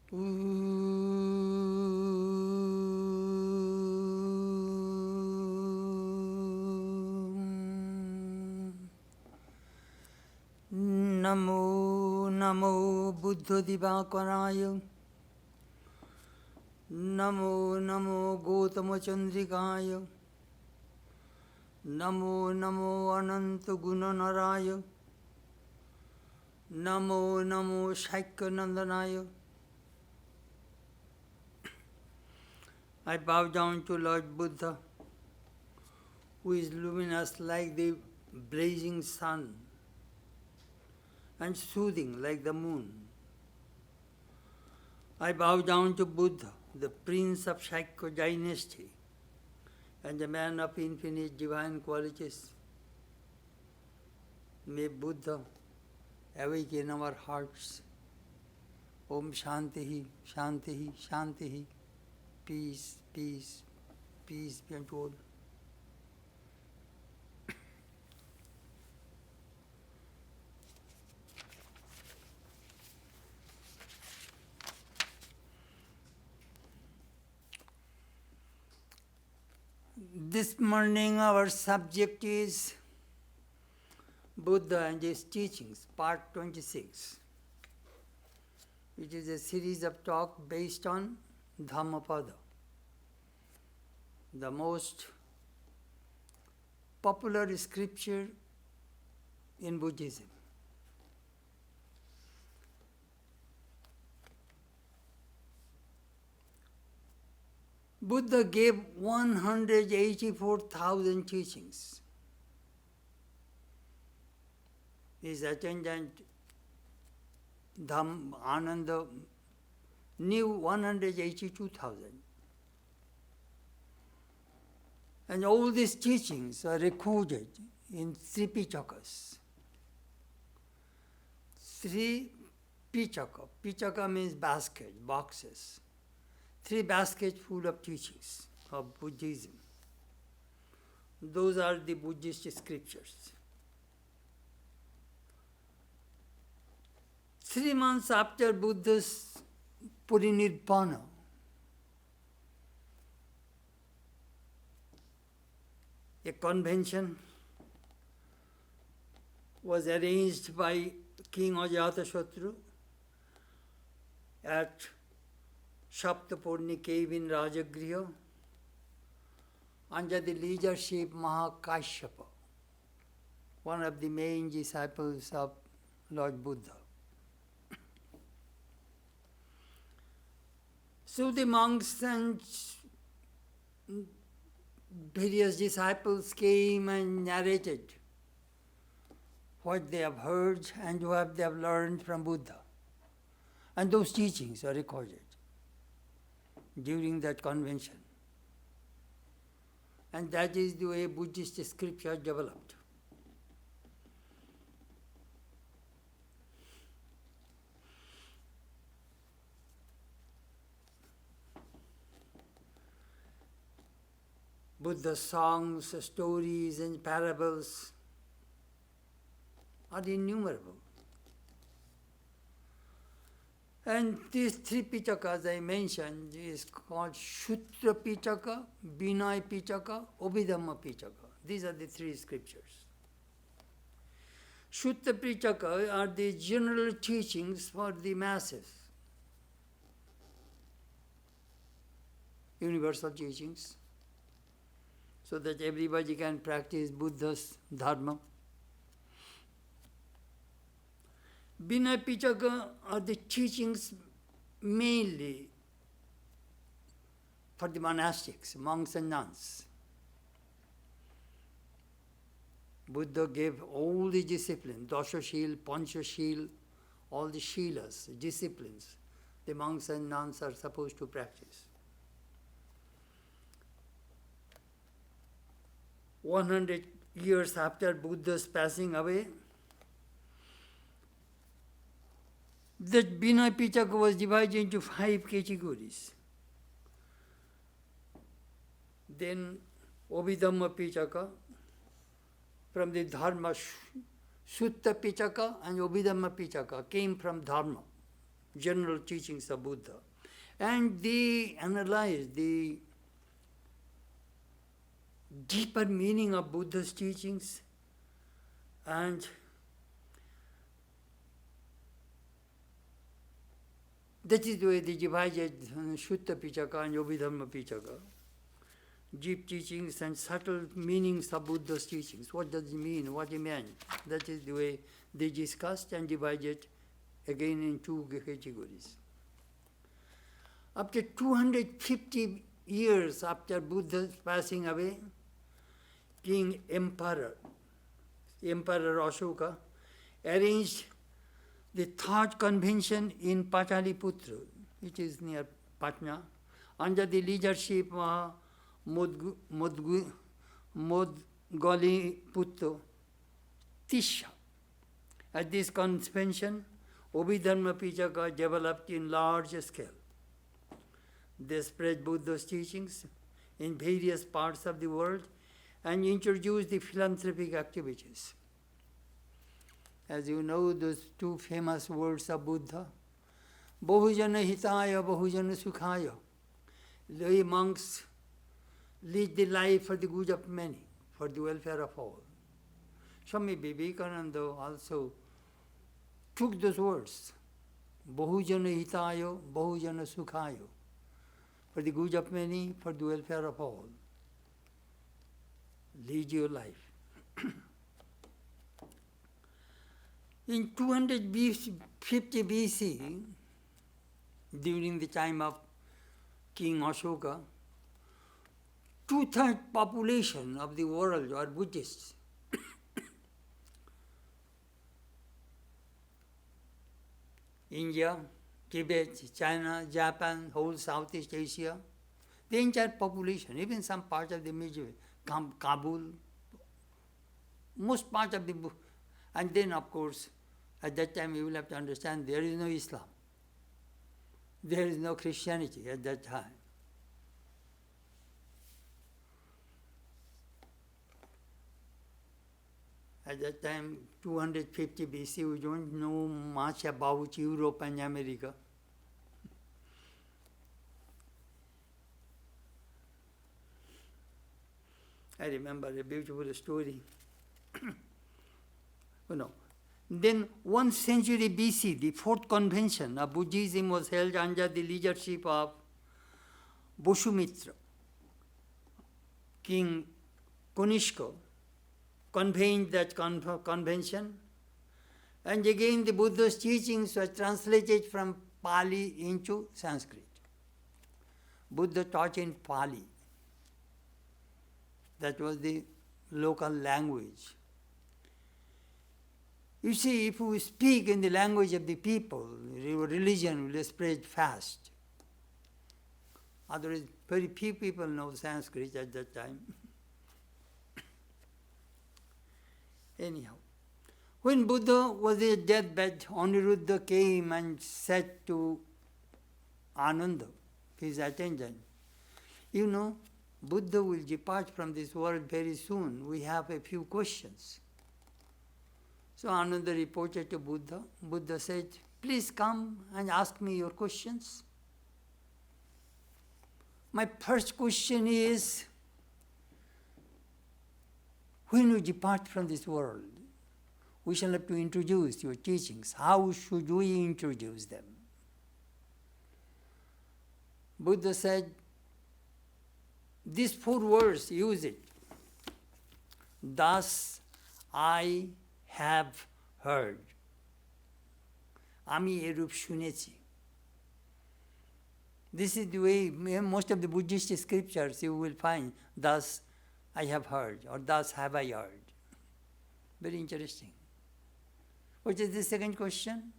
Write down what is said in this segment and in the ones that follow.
Namo Namo Buddha Divakaraya. Namo Namo Gautama Chandrikaya. Namo Namo Ananta Gunanaraya. Namo Namo Shaikyanandanaya. I bow down to Lord Buddha, who is luminous like the blazing sun and soothing like the moon. I bow down to Buddha, the prince of Shaikya dynasty and the man of infinite divine qualities. May Buddha awaken our hearts. Om Shantihi, Shantihi, Shantihi. Peace, peace, peace be unto all. This morning our subject is Buddha and his teachings, part 26, which is a series of talks based on Dhammapada, the most popular scripture in Buddhism. Buddha gave 184,000 teachings. His attendant Ananda knew 182,000. And all these teachings are recorded in 3 Pitakas. 3 Pitaka. Pitaka means basket, boxes. 3 baskets full of teachings of Buddhism. Those are the Buddhist scriptures. 3 months after Buddha's parinirvana, a convention was arranged by King Ajatasattu at Saptapurni cave in Rajagriha under the leadership of Mahakashyapa, one of the main disciples of Lord Buddha. So the monks and various disciples came and narrated what they have heard and what they have learned from Buddha. And those teachings are recorded during that convention. And that is the way Buddhist scripture developed. Buddha's songs, stories, and parables are innumerable. And these 3 Pitakas I mentioned is called Sutra Pitaka, Vinaya Pitaka, Abhidhamma Pitaka. These are the 3 scriptures. Sutra Pitaka are the general teachings for the masses, universal teachings, so that everybody can practice Buddha's dharma. Vinaya Pitaka are the teachings mainly for the monastics, monks and nuns. Buddha gave all the disciplines, Dashashil, Panchashil, all the shilas, disciplines, the monks and nuns are supposed to practice. 100 years after Buddha's passing away, that Vinaya Pitaka was divided into 5 categories. Then Abhidhamma Pitaka, from the Dharma, Sutta Pitaka and Abhidhamma Pitaka came from Dharma, general teachings of Buddha. And they analyze the deeper meaning of Buddha's teachings, and that is the way they divided Sutta Pitaka and Abhidharma Pitaka. Deep teachings and subtle meanings of Buddha's teachings. What does it mean? What he meant? That is the way they discussed and divided again in two categories. After 250 years after Buddha's passing away, Emperor Ashoka, arranged the third convention in Pataliputra, which is near Patna, under the leadership of Modgaliputta Tisha. At this convention, Abhidharma Pitaka developed in large scale. They spread Buddha's teachings in various parts of the world and introduced the philanthropic activities. As you know, those two famous words of Buddha, Bahujana Hitaya, Bahujana Sukhaya. The monks lead the life for the good of many, for the welfare of all. Swami Vivekananda also took those words, Bahujana Hitaya, Bahujana Sukhaya, for the good of many, for the welfare of all. Lead your life. In 250 BC, during the time of King Ashoka, 2/3 population of the world are Buddhists. India, Tibet, China, Japan, whole Southeast Asia, the entire population, even some part of the Middle, Kabul, most part of the, and then of course, at that time you will have to understand there is no Islam. There is no Christianity at that time. At that time, 250 BC, we don't know much about Europe and America. I remember a beautiful story. Then 1 century BC, the fourth convention of Buddhism was held under the leadership of Boshumitra. King Kanishka convened that convention, and again the Buddha's teachings were translated from Pali into Sanskrit. Buddha taught in Pali. That was the local language. You see, if we speak in the language of the people, religion will spread fast. Otherwise, very few people know Sanskrit at that time. Anyhow, when Buddha was at deathbed, Aniruddha came and said to Ananda, his attendant, you know, Buddha will depart from this world very soon. We have a few questions. So Ananda reported to Buddha. Buddha said, please come and ask me your questions. My first question is, when you depart from this world, we shall have to introduce your teachings. How should we introduce them? Buddha said, these 4 words, use it. Thus I have heard. Ami erup shunechi. This is the way most of the Buddhist scriptures you will find, thus I have heard, or thus have I heard. Very interesting. What is the second question?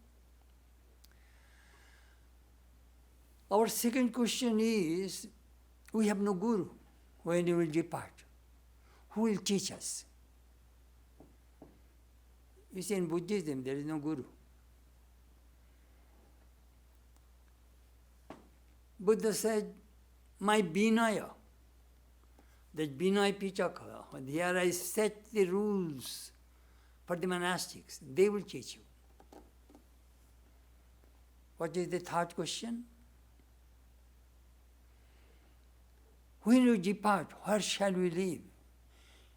Our second question is, we have no guru when we will depart. Who will teach us? You see, in Buddhism, there is no guru. Buddha said, my Vinaya, that Vinaya Pitaka, here I set the rules for the monastics. They will teach you. What is the third question? When you depart, where shall we live?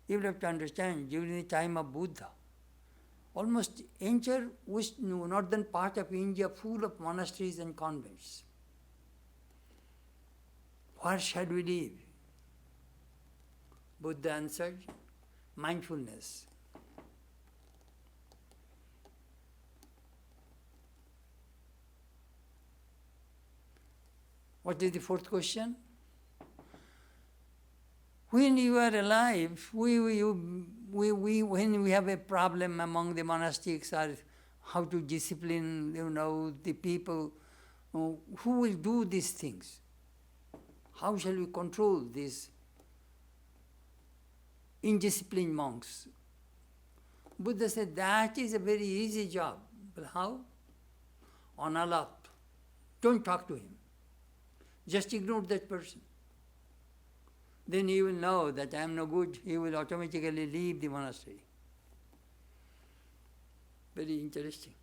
You will have to understand, during the time of Buddha, almost entire northern part of India full of monasteries and convents. Where shall we live? Buddha answered, mindfulness. What is the fourth question? When you are alive, when we have a problem among the monastics or how to discipline, the people, who will do these things? How shall we control these indisciplined monks? Buddha said that is a very easy job. But how? Analap. Don't talk to him. Just ignore that person. Then he will know that I am no good. He will automatically leave the monastery. Very interesting.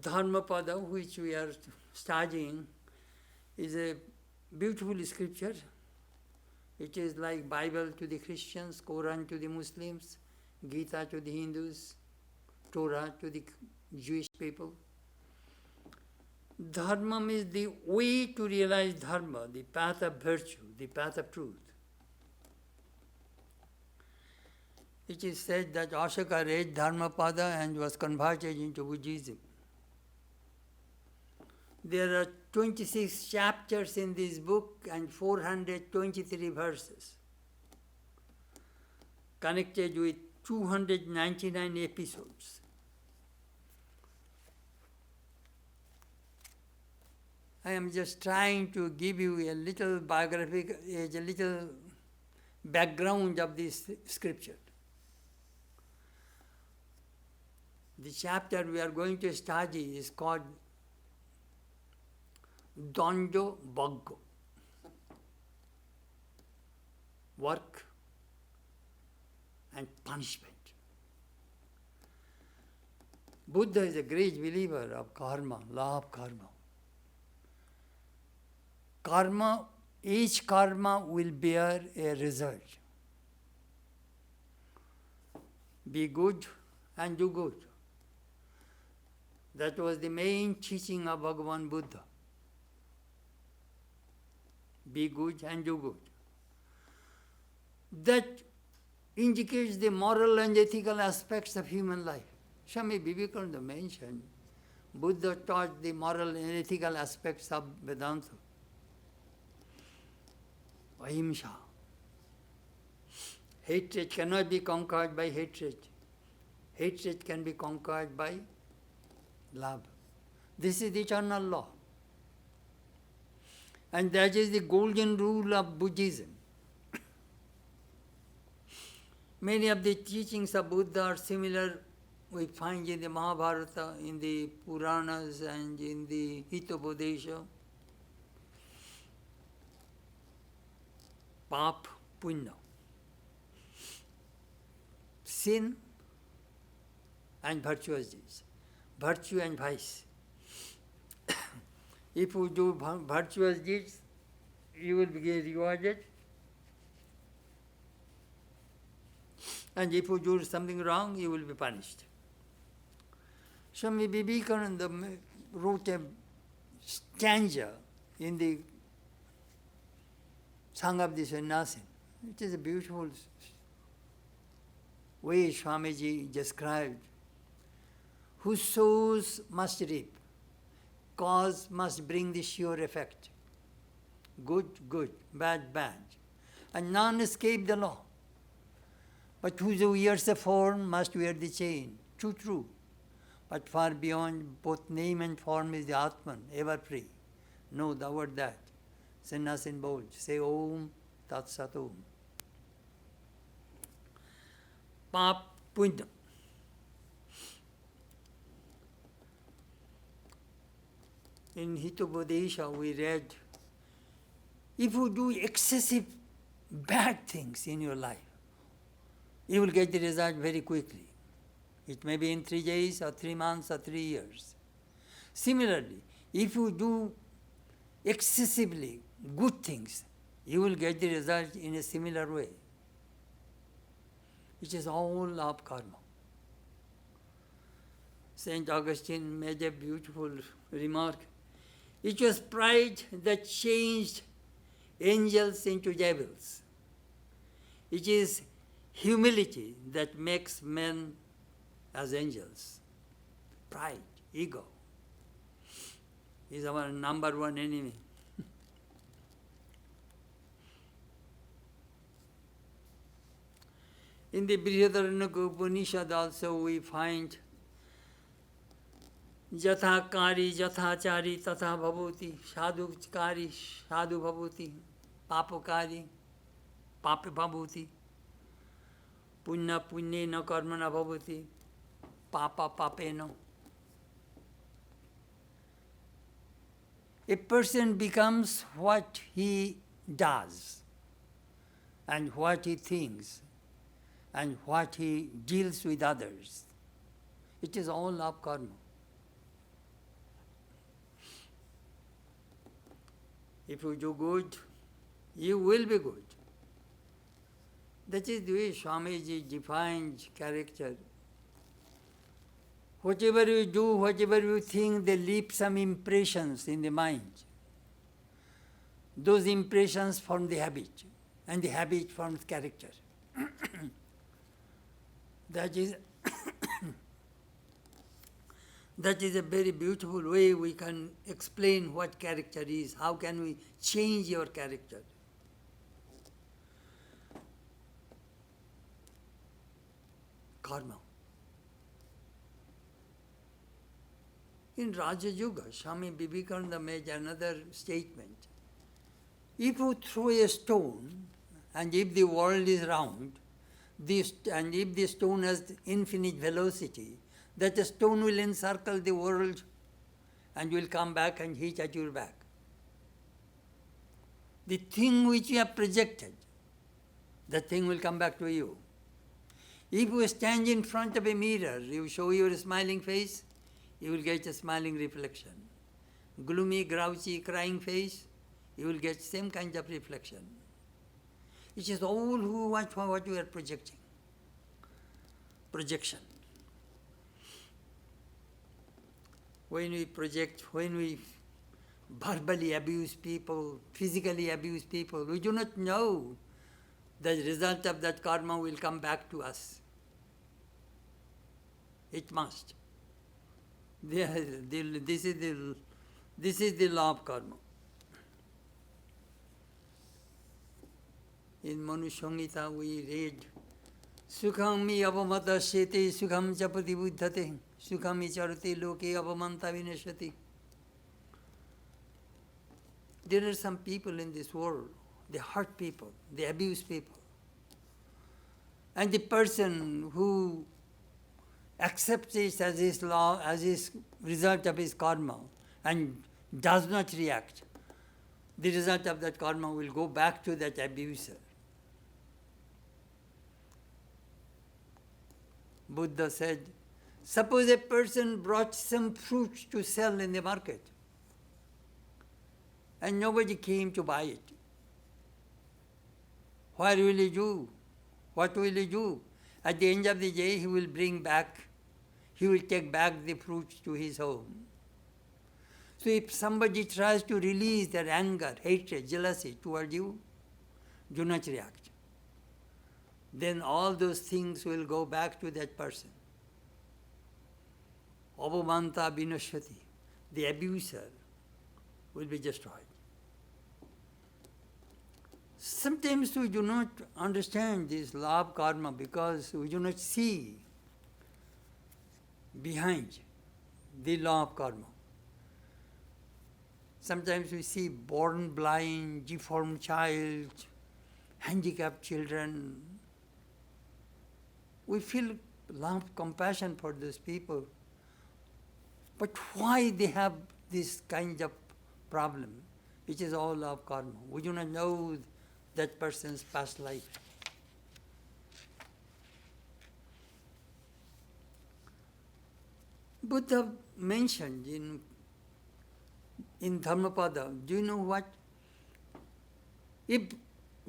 Dharmapada, which we are studying, is a beautiful scripture. It is like Bible to the Christians, Quran to the Muslims, Gita to the Hindus, Torah to the Jewish people. Dharma is the way to realize dharma, the path of virtue, the path of truth. It is said that Ashoka read Dharmapada and was converted into Buddhism. There are 26 chapters in this book and 423 verses, connected with 299 episodes. I am just trying to give you a little biographic, a little background of this scripture. The chapter we are going to study is called Dondo Baggo. Work and punishment. Buddha is a great believer of karma, law of karma. Karma, each karma will bear a result. Be good and do good. That was the main teaching of Bhagavan Buddha. Be good and do good. That indicates the moral and ethical aspects of human life. Swami Vivekananda mentioned Buddha taught the moral and ethical aspects of Vedanta. Ahimsa. Hatred cannot be conquered by hatred. Hatred can be conquered by love. This is the eternal law. And that is the golden rule of Buddhism. Many of the teachings of Buddha are similar. We find in the Mahabharata, in the Puranas, and in the Hitopadesha. Pap, punya. Sin and virtuous deeds. Virtue and vice. If you do virtuous deeds, you will be rewarded. And if you do something wrong, you will be punished. Swami Vivekananda wrote a stanza in the Song of the Sannyasin. It is a beautiful way Swamiji described. Who sows must reap. Cause must bring the sure effect. Good, good, bad, bad. And none escape the law. But whoso wears the form must wear the chain. True, true. But far beyond both name and form is the Atman, ever free. Know thou art that. Sannyasin bold. Say Om Tat Sat Om. Pap Punya. In Hitopadesha we read, if you do excessive bad things in your life, you will get the result very quickly. It may be in 3 days or 3 months or 3 years. Similarly, if you do excessively good things, you will get the result in a similar way. It is all of karma. St. Augustine made a beautiful remark. It was pride that changed angels into devils. It is humility that makes men as angels. Pride, ego, is our number one enemy. In the Brihadaranyaka Upanishad also we find Jatha kari, jatha chari, tatha bhavoti, sadhu kari, sadhu bhavoti, papa kari, papa bhavoti, punya punyena karmana bhavoti, papa papena. A person becomes what he does, and what he thinks, and what he deals with others. It is all of karma. If you do good, you will be good. That is the way Swamiji defined character. Whatever you do, whatever you think, they leave some impressions in the mind. Those impressions form the habit, and the habit forms character. That is that is a very beautiful way we can explain what character is. How can we change your character? Karma. In Raja Yuga, Swami Vivekananda made another statement. If you throw a stone, and if the world is round, and if the stone has infinite velocity, that stone will encircle the world and will come back and hit at your back. The thing which you have projected, that thing will come back to you. If you stand in front of a mirror, you show your smiling face, you will get a smiling reflection. Gloomy, grouchy, crying face, you will get same kind of reflection. It is all what you are projecting. Projection. When we project, when we verbally abuse people, physically abuse people, we do not know the result of that karma will come back to us. It must. This is the law of karma. In Manu Samhita we read, Sukham mi avamata shete sukham chapati buddhate sukham icharati loke avamanta vinashati. There are some people in this world, they hurt people, they abuse people. And the person who accepts it as his law, as his result of his karma, and does not react, the result of that karma will go back to that abuser. Buddha said, suppose a person brought some fruit to sell in the market, and nobody came to buy it. What will he do? What will he do? At the end of the day, he will take back the fruits to his home. So if somebody tries to release their anger, hatred, jealousy toward you, do not react. Then all those things will go back to that person. Avamanta vinashati, the abuser, will be destroyed. Sometimes we do not understand this law of karma because we do not see behind the law of karma. Sometimes we see born blind, deformed child, handicapped children. We feel love, compassion for those people. But why they have this kind of problem? It is all of karma. We do not know that person's past life. Buddha mentioned in in Dhammapada, do you know what? If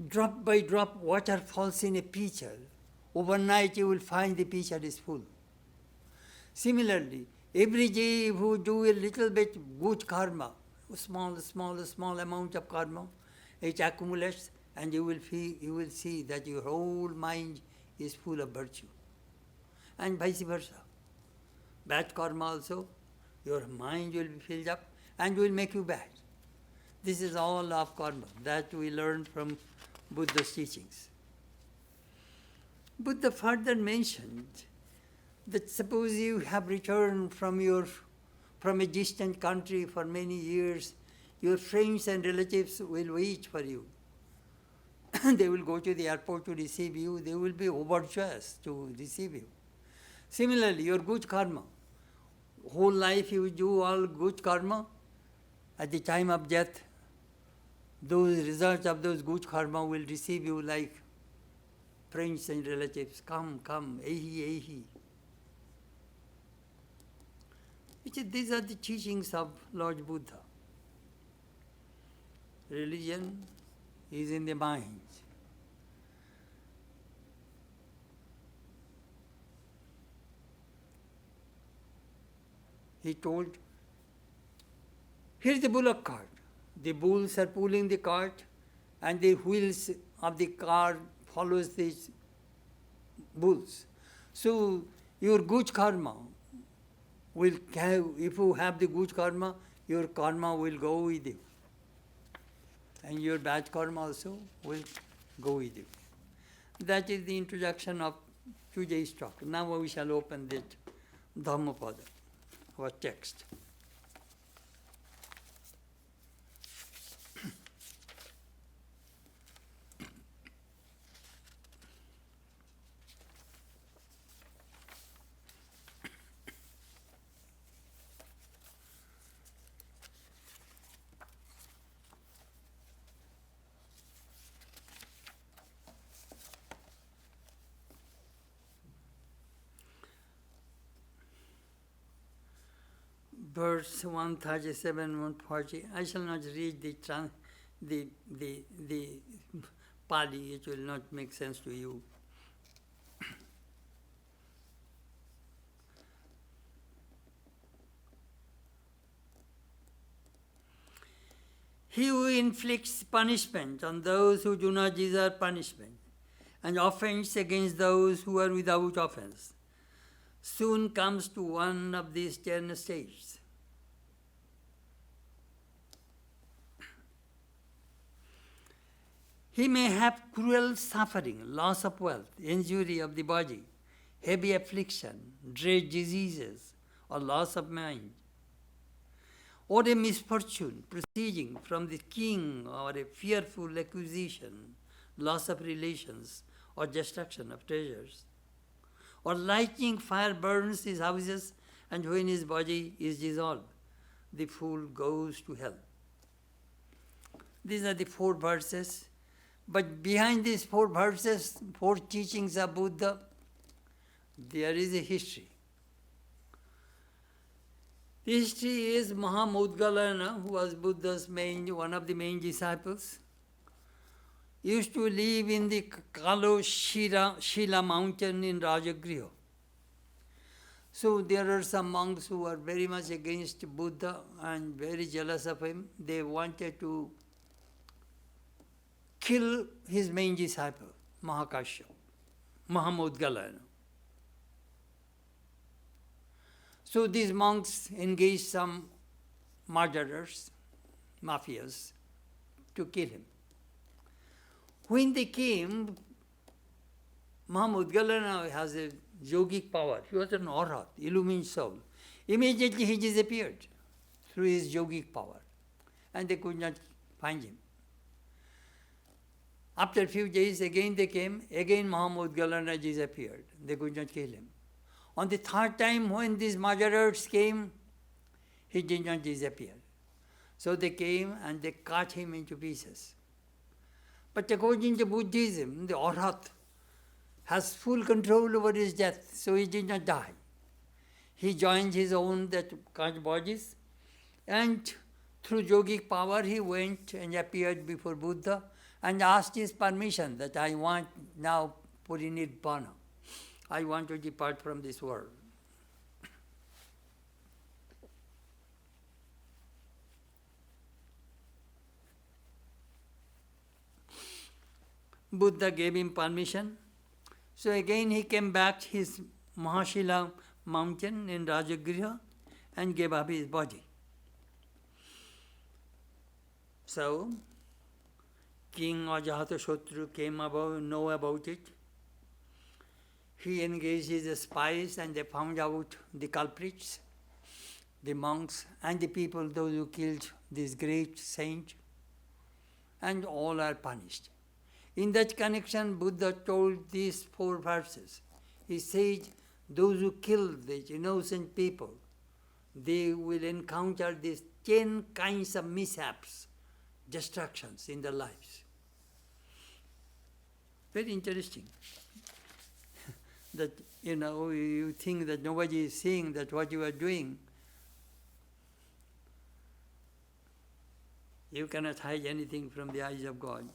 drop by drop water falls in a pitcher, overnight you will find the pitcher is full. Similarly, every day if you do a little bit good karma, small amount of karma, it accumulates and you will see that your whole mind is full of virtue. And vice versa. Bad karma also, your mind will be filled up and will make you bad. This is all of karma that we learned from Buddha's teachings. Buddha further mentioned that suppose you have returned from a distant country for many years, your friends and relatives will wait for you. They will go to the airport to receive you. They will be overjoyed to receive you. Similarly, your good karma, whole life you do all good karma, at the time of death, those results of those good karma will receive you like friends and relatives. Come, ehi. These are the teachings of Lord Buddha. Religion is in the mind. He told, here's the bullock cart. The bulls are pulling the cart and the wheels of the cart follows these bulls. So your good karma will have, if you have the good karma, your karma will go with you. And your bad karma also will go with you. That is the introduction of today's talk. Now we shall open the Dhammapada, our text. Verse 137, 140. I shall not read the Pali, it will not make sense to you. He who inflicts punishment on those who do not deserve punishment, and offense against those who are without offense, soon comes to one of these 10 states. He may have cruel suffering, loss of wealth, injury of the body, heavy affliction, dread diseases, or loss of mind, or a misfortune proceeding from the king, or a fearful accusation, loss of relations, or destruction of treasures, or lightning fire burns his houses, and when his body is dissolved, the fool goes to hell. These are the 4 verses. But behind these 4 verses, 4 teachings of Buddha, there is a history. The history is Mahamudgalana, who was Buddha's one of the main disciples, used to live in the Shila mountain in Rajagriha. So there are some monks who are very much against Buddha and very jealous of him. They wanted to kill his main disciple, Mahakashyapa, Mahamudgalana. So these monks engaged some murderers, mafias, to kill him. When they came, Mahamudgalana has a yogic power. He was an Arhat, illumined soul. Immediately he disappeared through his yogic power, and they could not find him. After a few days, again they came, again Mahamudgalana disappeared. They could not kill him. On the 3rd time, when these murderers came, he did not disappear. So they came and they cut him into pieces. But according to Buddhism, the Arhat has full control over his death, so he did not die. He joined his own cut bodies, and through yogic power, he went and appeared before Buddha and asked his permission that I want now Parinirvana. I want to depart from this world. Buddha gave him permission. So again he came back to his Mahashila mountain in Rajagriha and gave up his body. So King Ajatasattu came about, know about it. He engaged his spies and they found out the culprits, the monks and the people, those who killed this great saint, and all are punished. In that connection, Buddha told these 4 verses. He said, those who kill these innocent people, they will encounter these 10 kinds of mishaps, destructions in their lives. Very interesting. That, you think that nobody is seeing that what you are doing. You cannot hide anything from the eyes of God.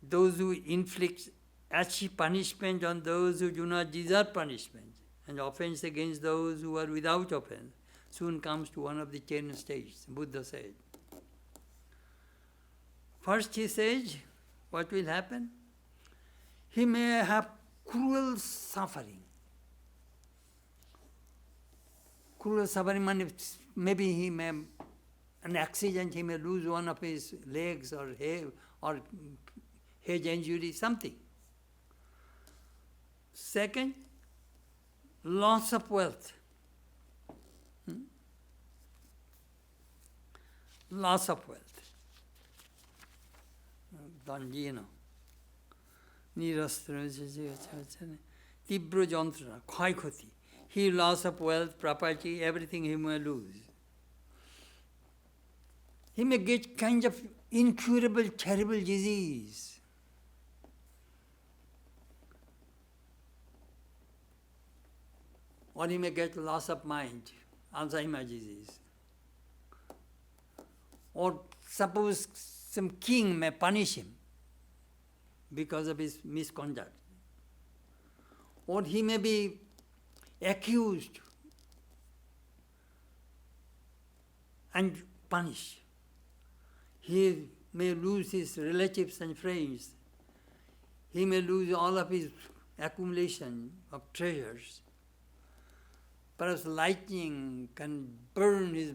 Those who inflict achieve punishment on those who do not deserve punishment, and offense against those who are without offense, soon comes to one of the 10 stages, Buddha said. First he says, what will happen? He may have cruel suffering. Cruel suffering means maybe he may, an accident, he may lose one of his legs or head injury, something. Second, loss of wealth. Loss of wealth. Tibro jantrana, khoi khoti. He loss of wealth, property, everything he may lose. He may get kind of incurable, terrible disease. Or he may get loss of mind, Alzheimer's disease. Or suppose some king may punish him because of his misconduct. Or he may be accused and punished. He may lose his relatives and friends. He may lose all of his accumulation of treasures. Perhaps lightning can burn his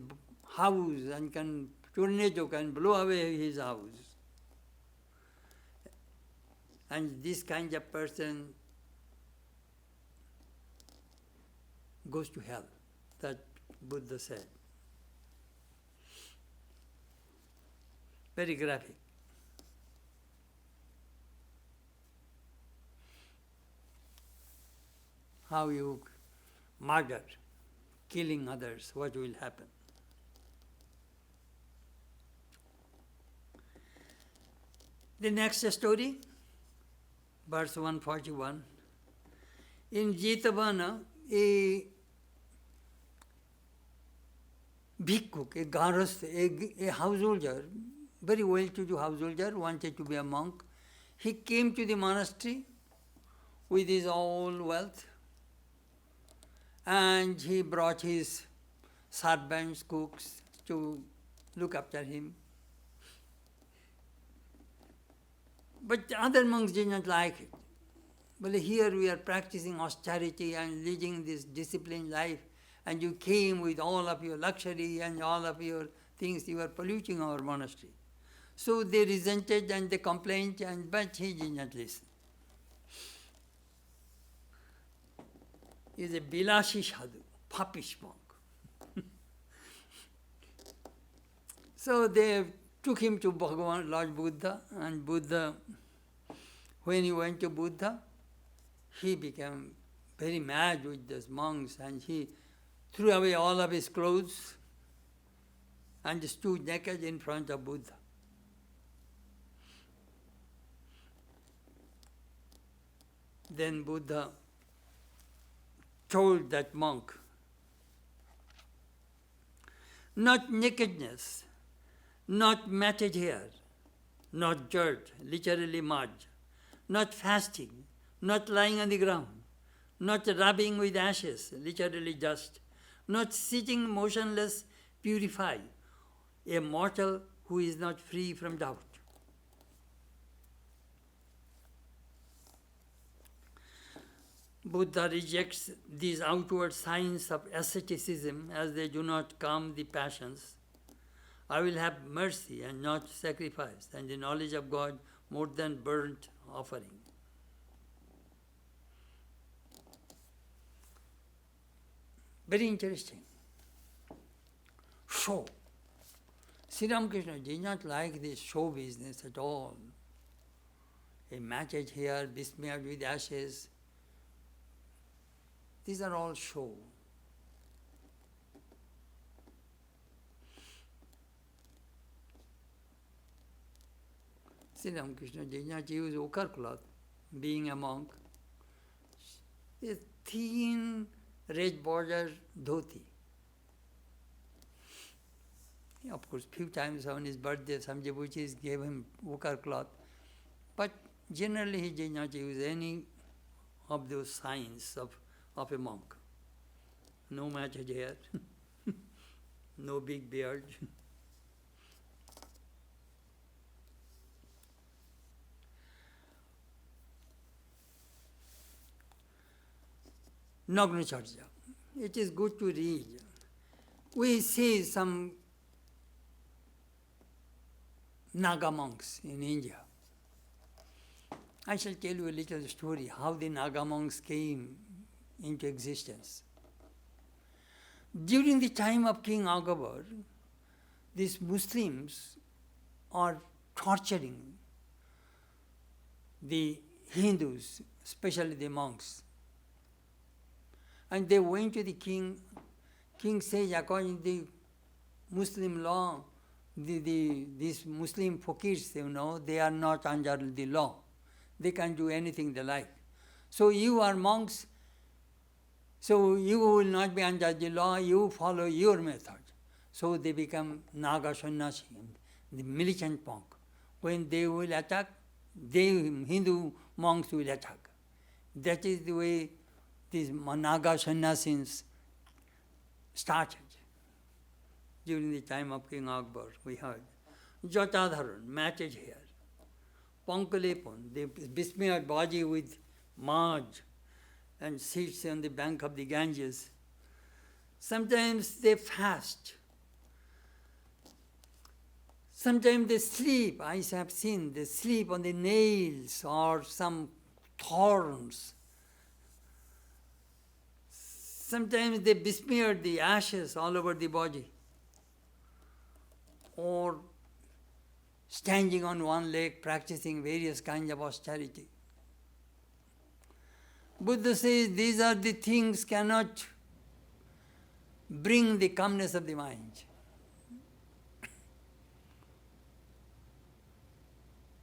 house and tornado can blow away his house. And this kind of person goes to hell, that Buddha said. Very graphic. How you murder, killing others, what will happen? The next story, verse 141. In Jetavana, a bhikkhuk, a garastha, a householder, very well-to-do householder, wanted to be a monk. He came to the monastery with his all wealth, and he brought his servants, cooks to look after him. But the other monks did not like it. But here we are practicing austerity and leading this disciplined life, and you came with all of your luxury and all of your things, you are polluting our monastery. So they resented and they complained, but he did not listen. He is a Bilashi sadhu, foppish monk. So they took him to Bhagavan, Lord Buddha, and Buddha, when he went to Buddha, he became very mad with those monks, and he threw away all of his clothes and stood naked in front of Buddha. Then Buddha told that monk, Not nakedness, not matted hair, not dirt, literally mud, not fasting, not lying on the ground, not rubbing with ashes, literally dust, not sitting motionless, purify, a mortal who is not free from doubt. Buddha rejects these outward signs of asceticism as they do not calm the passions. I will have mercy and not sacrifice, and the knowledge of God more than burnt offering. Very interesting. Show. Sri Ramakrishna did not like this show business at all. A matted hair besmeared with ashes. These are all show. Sri Ramakrishna did not use ochre cloth, being a monk. A thin red border dhoti. Of course, few times on his birthday, some devotees gave him ochre cloth, but generally he did not use any of those signs of a monk. No matted hair, no big beard. Nagnacharya. It is good to read. We see some Naga monks in India. I shall tell you a little story how the Naga monks came into existence. During the time of King Akbar, these Muslims are torturing the Hindus, especially the monks. And they went to the king. King says, according to the Muslim law, these Muslim fakirs, they are not under the law. They can do anything they like. So you are monks, so you will not be under the law, you follow your method. So they become Naga Sannyasi, the militant monk. When they will attack, Hindu monks will attack. That is the way these Naga Sannyasis started. During the time of King Akbar, we heard. Jatadharan, matted hair. Pankalepon, they besmeared body with mud and sits on the bank of the Ganges. Sometimes they fast. Sometimes they sleep. I have seen they sleep on the nails or some thorns. Sometimes they besmear the ashes all over the body. Or standing on one leg, practicing various kinds of austerity. Buddha says these are the things cannot bring the calmness of the mind.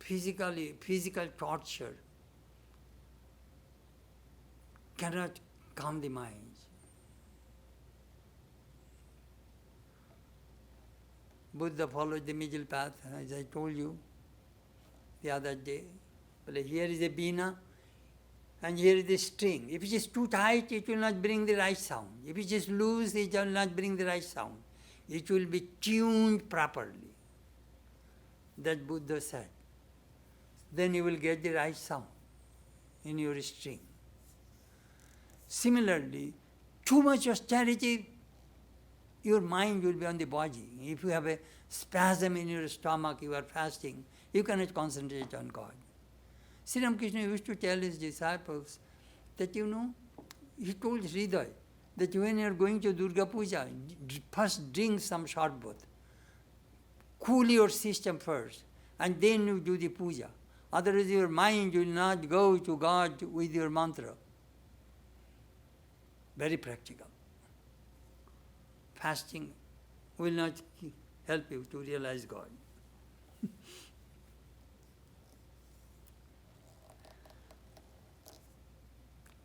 Physical torture cannot calm the mind. Buddha followed the middle path, as I told you the other day. But here is a veena, and here is the string. If it is too tight, it will not bring the right sound. If it is loose, it will not bring the right sound. It will be tuned properly. That Buddha said. Then you will get the right sound in your string. Similarly, too much austerity, your mind will be on the body. If you have a spasm in your stomach, you are fasting, you cannot concentrate on God. Sri Ramakrishna used to tell his disciples that, he told Hriday that when you are going to Durga Puja, first drink some sharbat. Cool your system first, and then you do the puja. Otherwise your mind will not go to God with your mantra. Very practical. Fasting will not help you to realize God.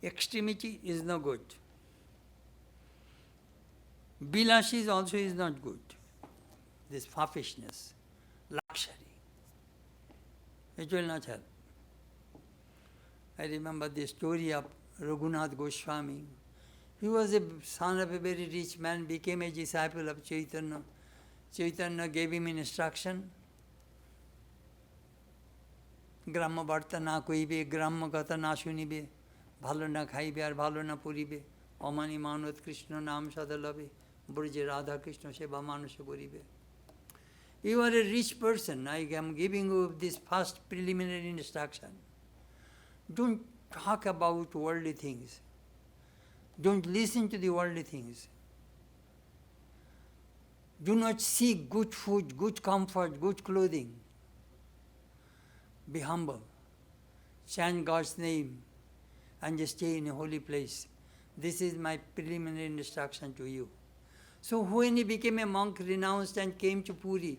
Extremity is no good. Bilashi also is not good. this foppishness, luxury. It will not help. I remember the story of Raghunath Goswami. He was a son of a very rich man, became a disciple of Chaitanya. Chaitanya gave him instruction. Gramma varta na koibe, gramma gata na shunibe, bhalo na khaibe ar bhalo na puribe, amani manot Krishna naam sadalabe, Brje Radha Krishna seva manusha koribe. You are a rich person. I am giving you this first preliminary instruction. Don't talk about worldly things. Don't listen to the worldly things. Do not seek good food, good comfort, good clothing. Be humble. Chant God's name and just stay in a holy place. This is my preliminary instruction to you. So when he became a monk, renounced and came to Puri,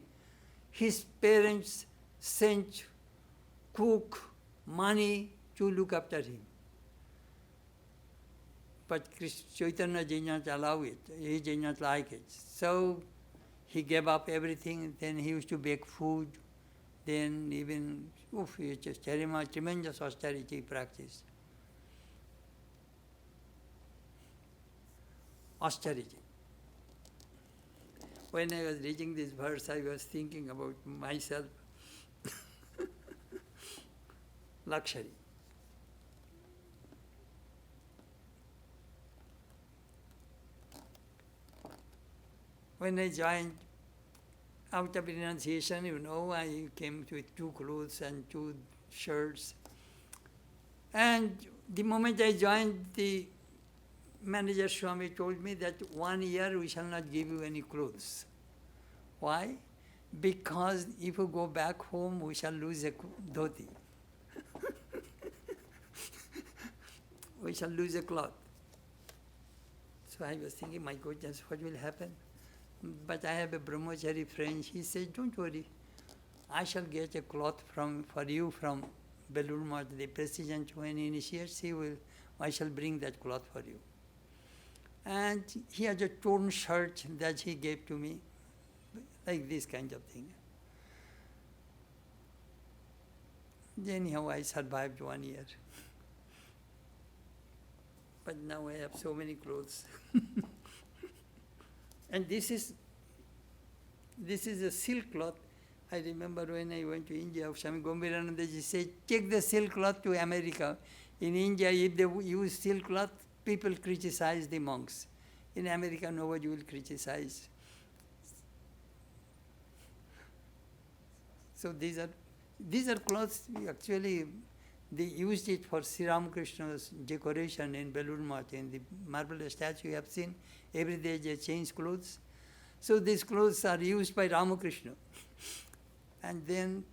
his parents sent cook, money to look after him. But Chaitanya did not allow it. He did not like it. So he gave up everything. Then he used to bake food. Then even, he just tremendous austerity practice. Austerity. When I was reading this verse, I was thinking about myself. Luxury. When I joined, out of renunciation, I came with 2 clothes and 2 shirts. And the moment I joined, the manager Swami told me that 1 year we shall not give you any clothes. Why? Because if you go back home, we shall lose a dhoti. We shall lose a cloth. So I was thinking, my goodness, what will happen? But I have a brahmachari friend. He said, don't worry. I shall get a cloth for you from Belur Math, the president. When he initiates, I shall bring that cloth for you. And he had a torn shirt that he gave to me, like this kind of thing. Anyhow, I survived 1 year. But now I have so many clothes. And this is a silk cloth. I remember when I went to India, Swami Gombiranandaji said, take the silk cloth to America. In India, if they use silk cloth, people criticize the monks. In America, nobody will criticize. So these are clothes, actually, they used it for Sri Ramakrishna's decoration in Belur Math. In the marble statue you have seen, every day they change clothes. So these clothes are used by Ramakrishna. And then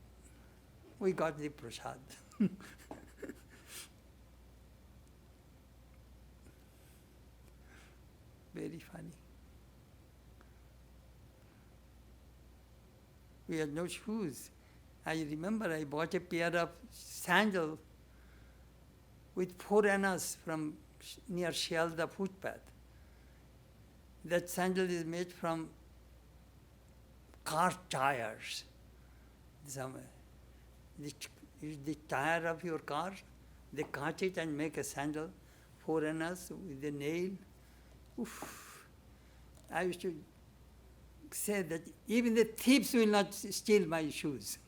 we got the prasad. Very funny. We had no shoes. I remember I bought a pair of sandals with 4 annas from near Shialda footpath. That sandal is made from car tires. The tire of your car, they cut it and make a sandal, 4 annas with a nail. Oof. I used to say that even the thieves will not steal my shoes,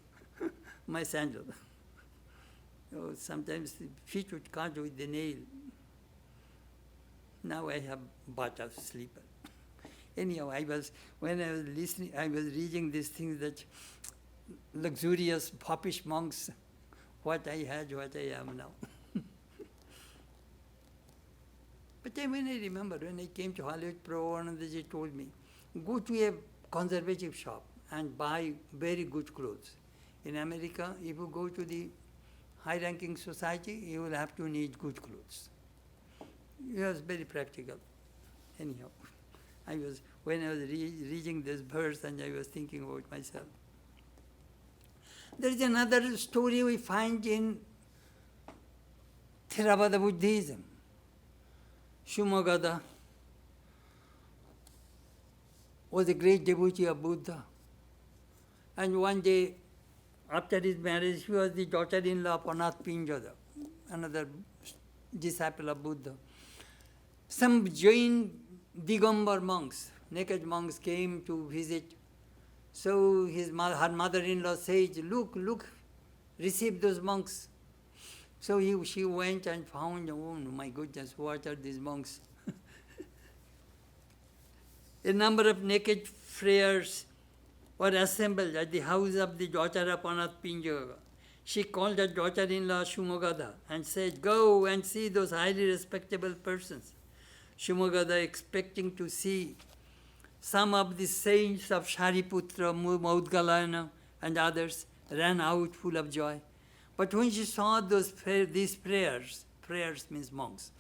my sandal. Sometimes the feet would cut with the nail. Now I have bought a slipper. Anyhow, when I was listening, I was reading these things that luxurious, popish monks, what I had, what I am now. But then when I remember, when I came to Hollywood, Prabhu Anandaji told me, go to a conservative shop and buy very good clothes. In America, if you go to the high-ranking society, you will have to need good clothes. It was very practical. Anyhow, when I was reading this verse, and I was thinking about myself. There is another story we find in Theravada Buddhism. Shumagada was a great devotee of Buddha. And one day, after his marriage, he was the daughter-in-law of Anath Pinjada, another disciple of Buddha. Some Jain Digambar monks, naked monks, came to visit. So her mother-in-law says, look, receive those monks. So she went and found, oh my goodness, what are these monks? A number of naked friars were assembled at the house of the daughter of Anath Pinjara. She called her daughter-in-law Shumagada and said, go and see those highly respectable persons. Shumagada, expecting to see some of the saints of Shariputra, Maudgalayana, and others, ran out full of joy. But when she saw these prayers means monks,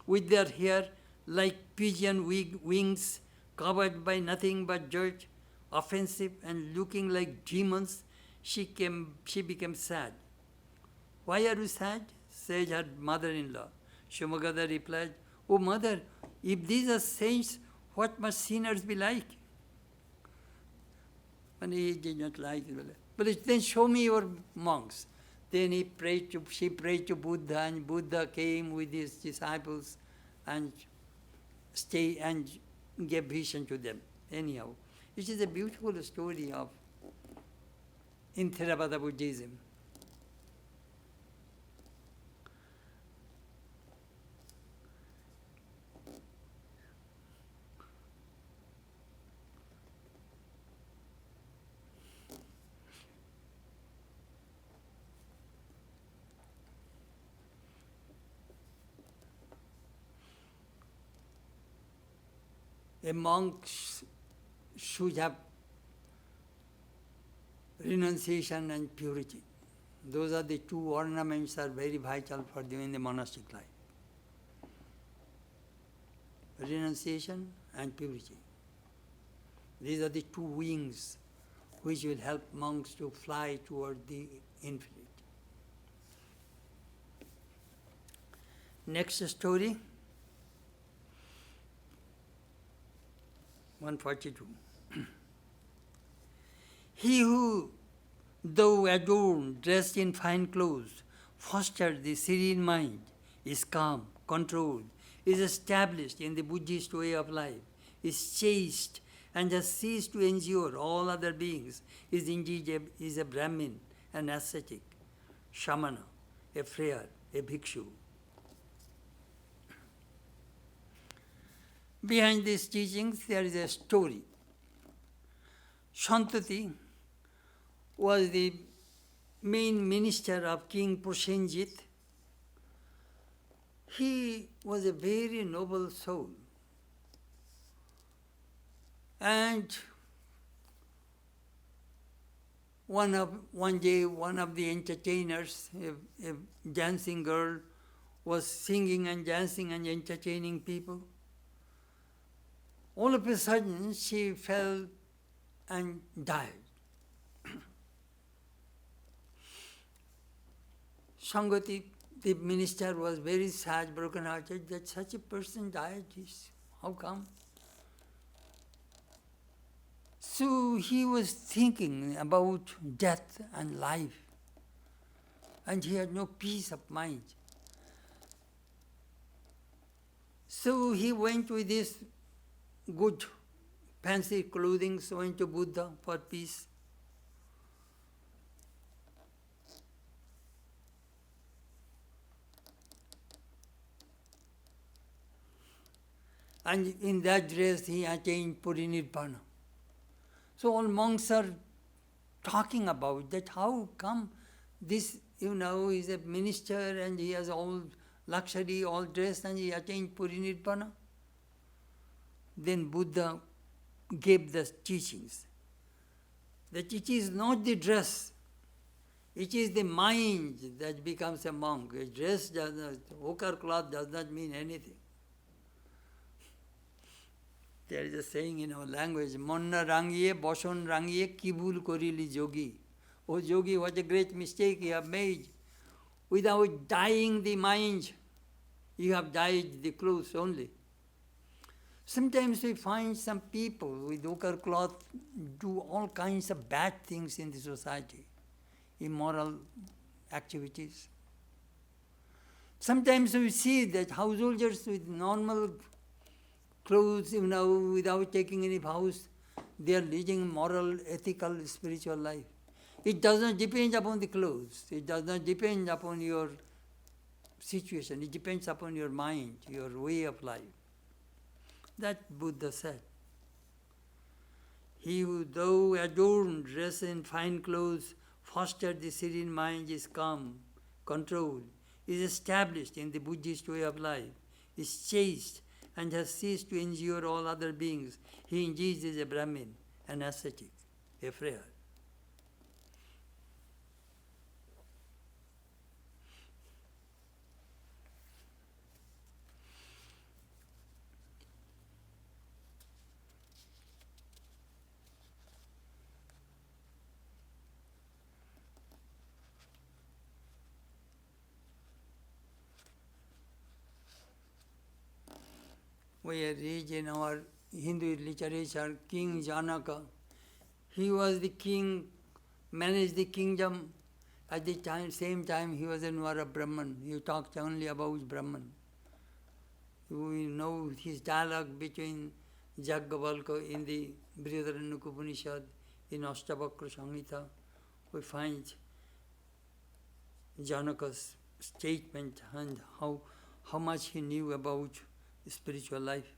with their hair like pigeon wings, covered by nothing but dirt, offensive and looking like demons, she became sad. Why are you sad? Said her mother-in-law. Shumagada replied, oh mother, if these are saints, what must sinners be like? And he did not like it. But then show me your monks. Then she prayed to Buddha, and Buddha came with his disciples and gave vision to them. Anyhow, it is a beautiful story in Theravada Buddhism. A monk should have renunciation and purity. Those are the two ornaments that are very vital for them in the monastic life. Renunciation and purity. These are the two wings which will help monks to fly toward the infinite. Next story. 142. He who, though adorned, dressed in fine clothes, fosters the serene mind, is calm, controlled, is established in the Buddhist way of life, is chaste, and has ceased to endure all other beings, is indeed a Brahmin, an ascetic, shamana, a friar, a bhikshu. Behind these teachings, there is a story. Shantati was the main minister of King Prosenjit. He was a very noble soul. And one day, one of the entertainers, a dancing girl, was singing and dancing and entertaining people. All of a sudden, she fell and died. Sangati, the minister, was very sad, broken-hearted that such a person died. How come? So he was thinking about death and life, and he had no peace of mind. So he went with his good fancy clothing, went to Buddha for peace. And in that dress he attained Parinirvana. So all monks are talking about that, how come this, is a minister and he has all luxury, all dress, and he attained Parinirvana? Then Buddha gave the teachings that it is not the dress, it is the mind that becomes a monk. A dress does not, ochre cloth does not mean anything. There is a saying in our language, Monna rangiye, boson rangiye, kibul korili yogi. Oh yogi, what a great mistake you have made. Without dyeing the mind, you have dyed the clothes only. Sometimes we find some people with ochre cloth do all kinds of bad things in the society, immoral activities. Sometimes we see that householders with normal clothes, without taking any vows, they are leading moral, ethical, spiritual life. It does not depend upon the clothes. It does not depend upon your situation. It depends upon your mind, your way of life. That Buddha said. He who, though adorned, dressed in fine clothes, fostered the serene mind, is calm, controlled, is established in the Buddhist way of life, is chaste, and has ceased to injure all other beings. He indeed is a Brahmin, an ascetic, a friar. We read in our Hindu literature, King Janaka. He was the king, managed the kingdom. At the same time, he was a Nwara Brahman. He talked only about Brahman. We know his dialogue between Jaggavalka in the Brihadaranyaka Upanishad, in Ashtavakra Samhita. We find Janaka's statement and how much he knew about spiritual life.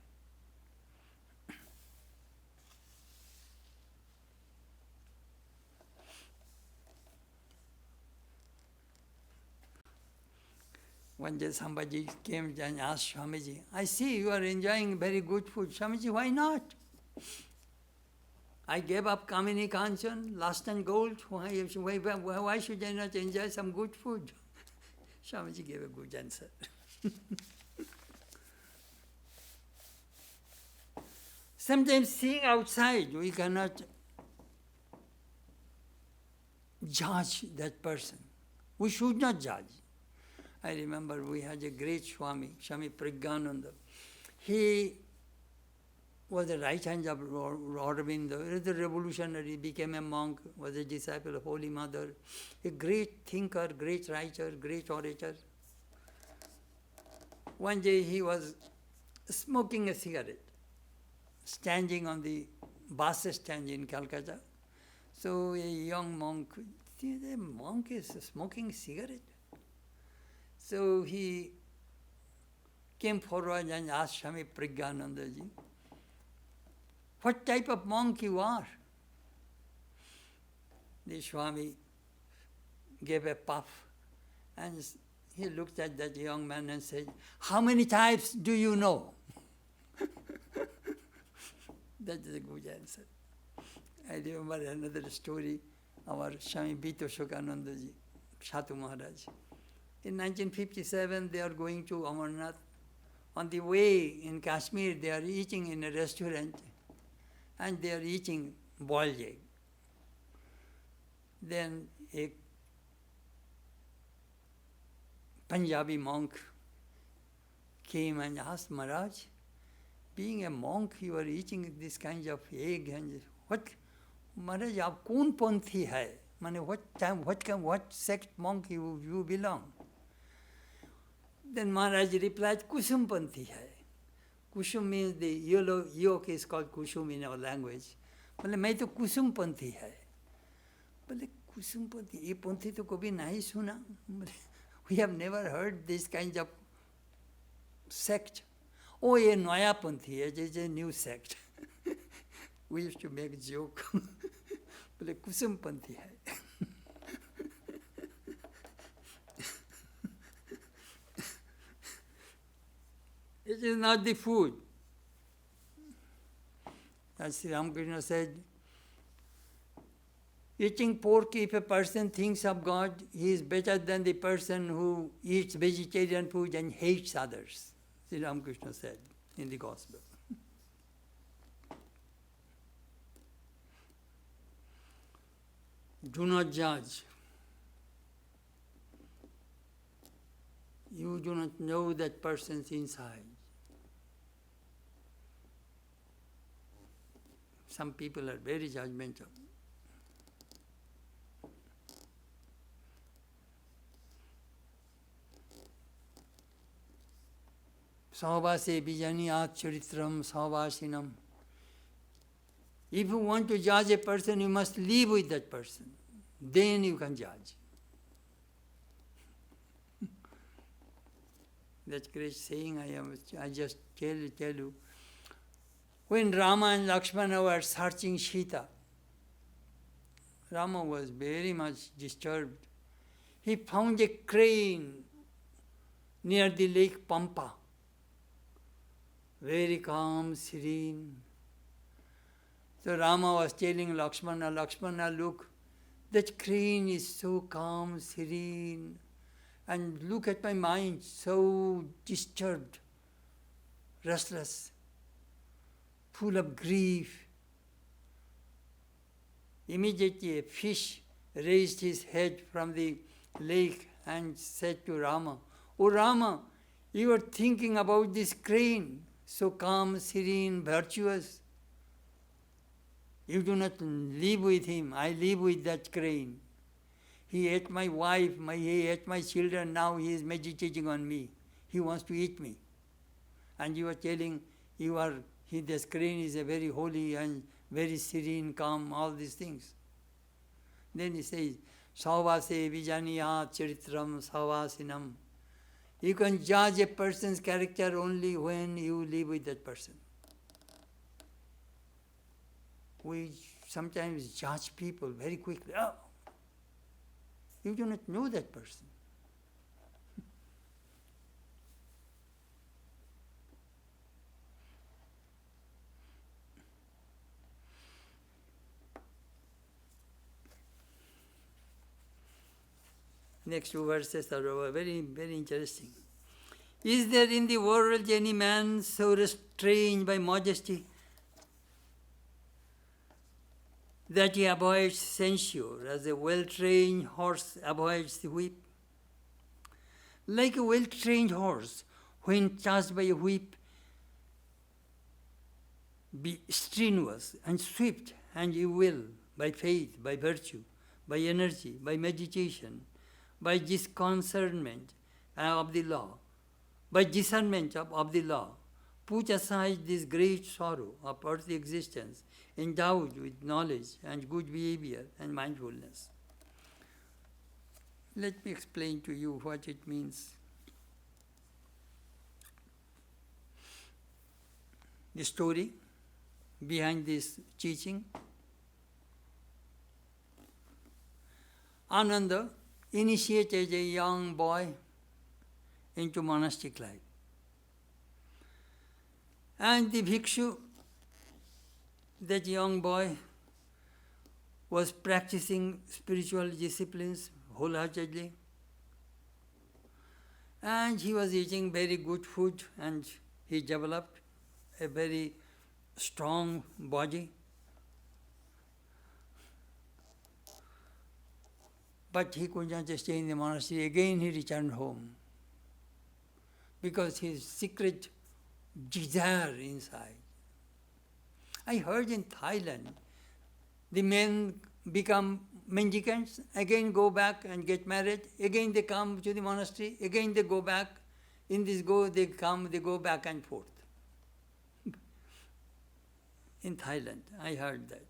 One day somebody came and asked Swamiji, I see you are enjoying very good food. Swamiji, why not? I gave up Kamini Kanchan, lust and gold. Why should I not enjoy some good food? Swamiji gave a good answer. Sometimes seeing outside, we cannot judge that person. We should not judge. I remember we had a great Swami, Swami Pragyananda. He was the right hand of Aurobindo. He was a revolutionary, became a monk, was a disciple of Holy Mother, a great thinker, great writer, great orator. One day he was smoking a cigarette, standing on the bus stand in Calcutta. So a young monk, the monk is smoking cigarette. So he came forward and asked Swami Pragyanandaji, what type of monk you are? The Swami gave a puff and he looked at that young man and said, how many types do you know? That is a good answer. I remember another story, our Swami Bhitoshokanandaji, Shatu Maharaj. In 1957, they are going to Amarnath. On the way in Kashmir, they are eating in a restaurant and they are eating boiled egg. Then a Punjabi monk came and asked Maharaj, being a monk, you are eating this kind of egg, and what, Maharaj, aap kaun panthi hai? Mane, what sect monk you belong? Then Maharaj replied, Kusum panthi hai. Kusum means the yellow yolk is called kusum in our language. Bole, main to kusum panthi hai. Bole, kusum panthi, ye panthi to kabhi nahi suna. We have never heard this kind of sect. Oh, ye Naya Panthi, it is a new sect. We used to make a joke. But Kusum Panthi hai. It is not the food. As Sri Ramakrishna said, eating pork, if a person thinks of God, he is better than the person who eats vegetarian food and hates others. Sri Ramakrishna said in the Gospel. Do not judge. You do not know that person's inside. some people are very judgmental. Sahvase vijaniyat charitram sahvasinam. If you want to judge a person, you must live with that person. Then you can judge. That's great saying I just tell you. When Rama and Lakshmana were searching Sita, Rama was very much disturbed. He found a crane near the lake Pampa. Very calm, serene. So Rama was telling Lakshmana, Lakshmana, look, that crane is so calm, serene. And look at my mind, so disturbed, restless, full of grief. Immediately a fish raised his head from the lake and said to Rama, "Oh Rama, you are thinking about this crane, so calm, serene, virtuous. You do not live with him, I live with that crane. He ate my wife, he ate my children, now he is meditating on me. He wants to eat me. And you are telling, this crane is a very holy and very serene, calm, all these things." Then he says, Savase vijaniyat charitram savasinam. You can judge a person's character only when you live with that person. We sometimes judge people very quickly. Oh, you do not know that person. Next two verses are very, very interesting. Is there in the world any man so restrained by modesty that he avoids censure as a well-trained horse avoids the whip? Like a well-trained horse, when charged by a whip, be strenuous and swift, and you will, by faith, by virtue, by energy, by meditation, by discernment of the law, by discernment of the law, put aside this great sorrow of earthly existence, endowed with knowledge and good behavior and mindfulness. Let me explain to you what it means. The story behind this teaching. Ananda initiated a young boy into monastic life. And the bhikshu, that young boy, was practicing spiritual disciplines wholeheartedly. And he was eating very good food, and he developed a very strong body. But he could not stay in the monastery. Again he returned home, because his secret desire inside. I heard in Thailand, the men become mendicants, again go back and get married, again they come to the monastery, again they go back. In this they go back and forth. In Thailand, I heard that.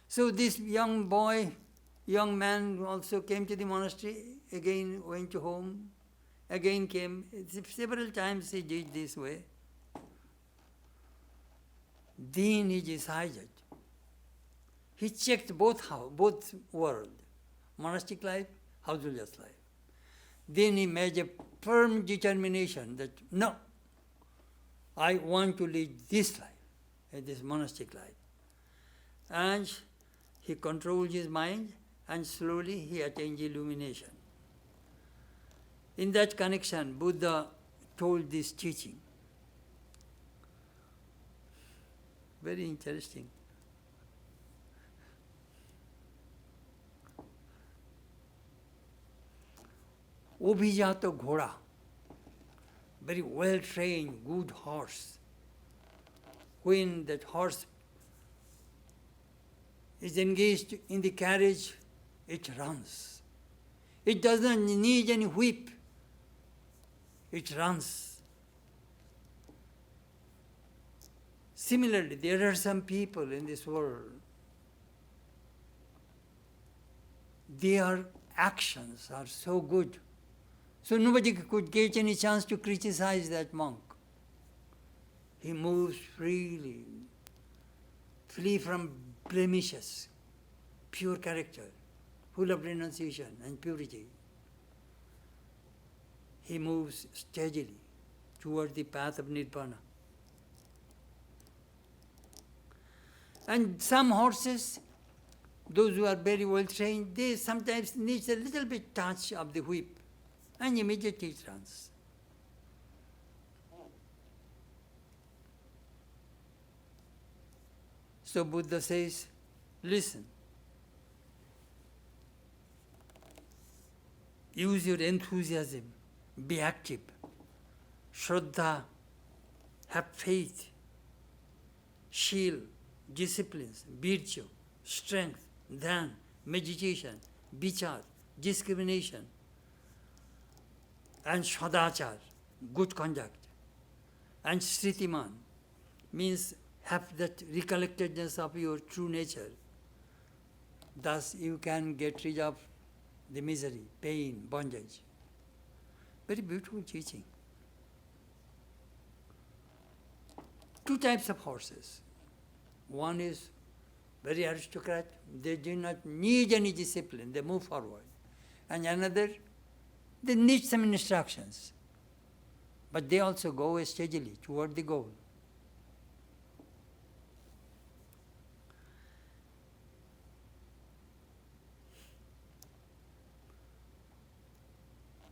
So this young man also came to the monastery, again went to home, again came. Several times he did this way. Then he decided. He checked both world, monastic life, householder's life. Then he made a firm determination that no, I want to lead this life, this monastic life. And he controlled his mind, and slowly he attained illumination. In that connection, Buddha told this teaching. Very interesting. Obhijato ghoda, very well trained, good horse. When that horse is engaged in the carriage, it runs. It doesn't need any whip. It runs. Similarly, there are some people in this world, their actions are so good, so nobody could get any chance to criticize that monk. He moves freely, free from blemishes, pure character, full of renunciation and purity. He moves steadily toward the path of nirvana. And some horses, those who are very well trained, they sometimes need a little bit touch of the whip, and immediately it runs. So Buddha says, listen, use your enthusiasm, be active, Shraddha, have faith, shil, disciplines, virtue, strength, dhyan, meditation, vichar, discrimination, and sadachar, good conduct. And sritiman means have that recollectedness of your true nature. Thus you can get rid of the misery, pain, bondage. Very beautiful teaching. Two types of horses. One is very aristocrat, they do not need any discipline, they move forward. And another, they need some instructions, but they also go steadily toward the goal.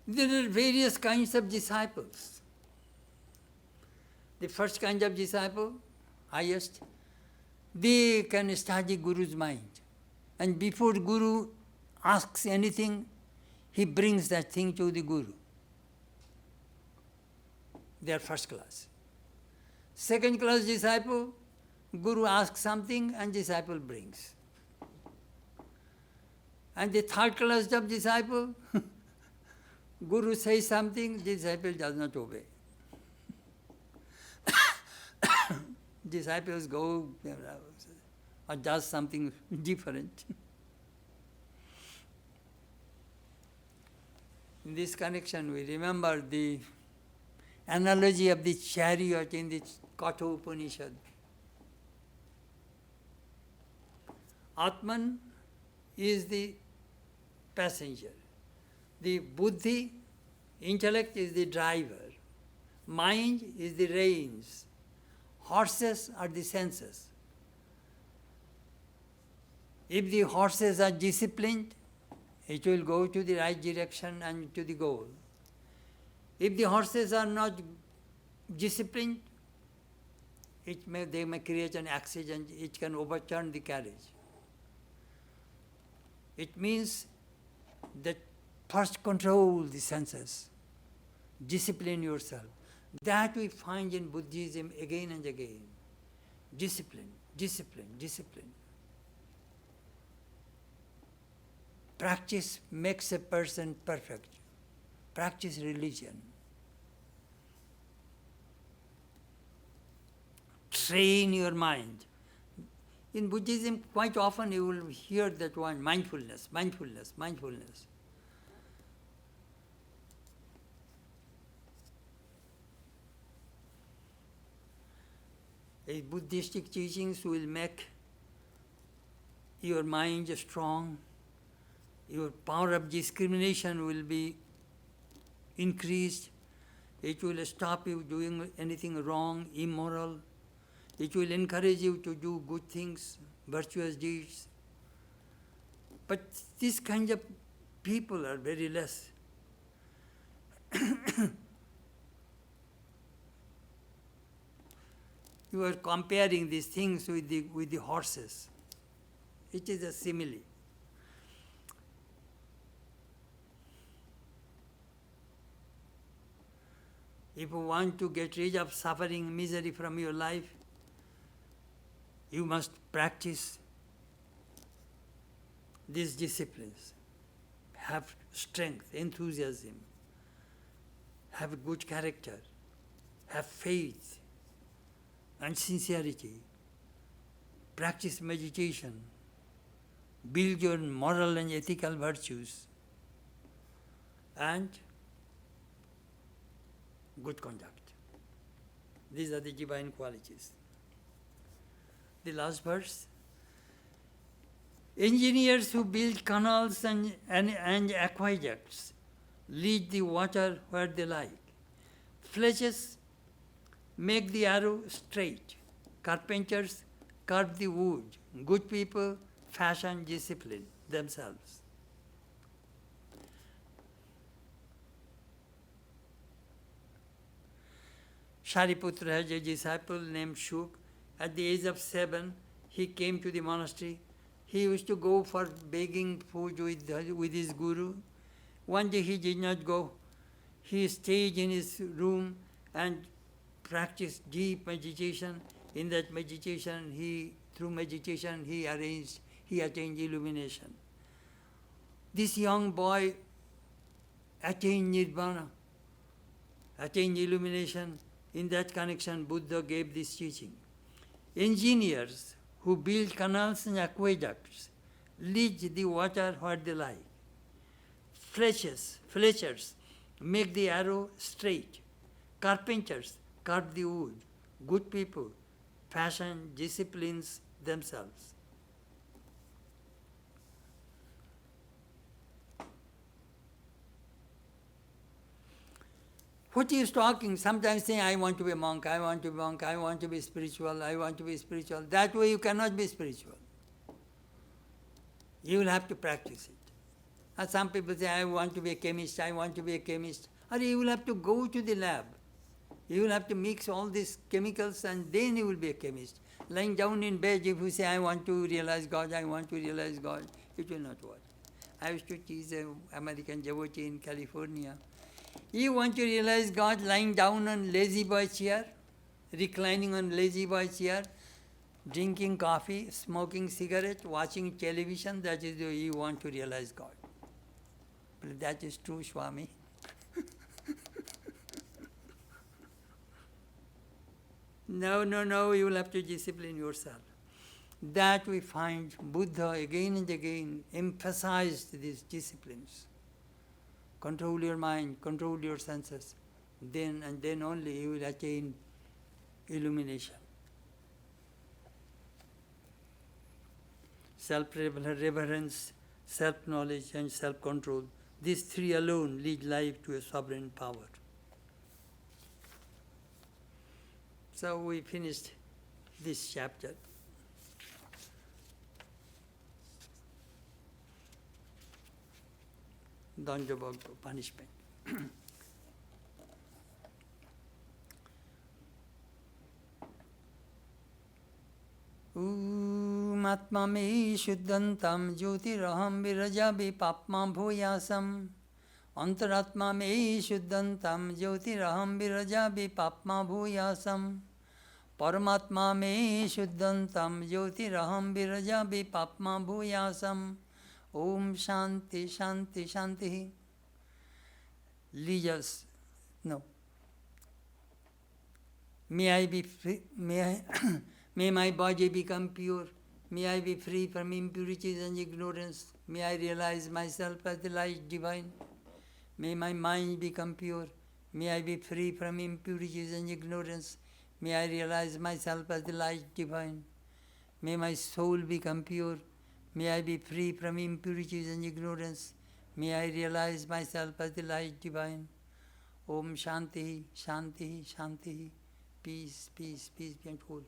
There are various kinds of disciples. The first kind of disciple, highest, they can study Guru's mind. And before Guru asks anything, he brings that thing to the Guru. They are first class. Second class disciple, Guru asks something and disciple brings. And the third class of disciple, Guru says something, disciple does not obey. Disciples go or does something different. In this connection, we remember the analogy of the chariot in the Katha Upanishad. Atman is the passenger. The buddhi, intellect, is the driver. Mind is the reins. Horses are the senses. If the horses are disciplined, it will go to the right direction and to the goal. If the horses are not disciplined, they may create an accident, it can overturn the carriage. It means that first control the senses, discipline yourself. That we find in Buddhism again and again. Discipline, discipline, discipline. Practice makes a person perfect. Practice religion. Train your mind. In Buddhism, quite often you will hear that one, mindfulness, mindfulness, mindfulness. Buddhistic teachings will make your mind strong, your power of discrimination will be increased, it will stop you doing anything wrong, immoral, it will encourage you to do good things, virtuous deeds. But these kind of people are very less. You are comparing these things with the horses. It is a simile. If you want to get rid of suffering, misery from your life, you must practice these disciplines, have strength, enthusiasm, have a good character, have faith and sincerity, practice meditation, build your moral and ethical virtues, and good conduct. These are the divine qualities. The last verse. Engineers who build canals and aqueducts lead the water where they like. Fletchers make the arrow straight. Carpenters carve the wood. Good people fashion discipline themselves. Shariputra has a disciple named Shuk. At the age of 7, he came to the monastery. He used to go for begging food with his guru. One day he did not go. He stayed in his room and practiced deep meditation. In that meditation, through meditation, he attained illumination. This young boy attained nirvana, attained illumination. In that connection, Buddha gave this teaching. Engineers who build canals and aqueducts lead the water where they like. Fletchers make the arrow straight. Carpenters carve the wood. Good people fashion disciplines themselves. What he is talking, sometimes saying, I want to be a monk, I want to be a monk, I want to be spiritual, I want to be spiritual. That way you cannot be spiritual. You will have to practice it. And some people say, I want to be a chemist, I want to be a chemist. Or you will have to go to the lab. You will have to mix all these chemicals and then you will be a chemist. Lying down in bed, if you say, I want to realize God, I want to realize God, it will not work. I used to teach an American devotee in California. You want to realize God lying down on lazy boy chair, reclining on lazy boy chair, drinking coffee, smoking cigarette, watching television, that is the way you want to realize God. But that is true, Swami. No, you will have to discipline yourself. That we find Buddha again and again emphasized these disciplines. Control your mind, control your senses. Then and then only you will attain illumination. Self-reverence, self-knowledge and self-control. These three alone lead life to a sovereign power. So we finished this chapter. Danja punishment. Matma me shuddhantam jyotiraham virajabi papma bhuyasam. Antaratma me shuddhantam jyotiraham virajabi papma bhuyasam. Paramatma me shuddhantam jyotiraham virajabi papma bhuyasam. Om Shanti Shanti Shanti. Leaders, no. May I be free, may my body become pure. May I be free from impurities and ignorance. May I realize myself as the light divine. May my mind become pure. May I be free from impurities and ignorance. May I realize myself as the light divine. May my soul become pure. May I be free from impurities and ignorance. May I realize myself as the light divine. Om Shanti, Shanti, Shanti. Peace, peace, peace be and whole.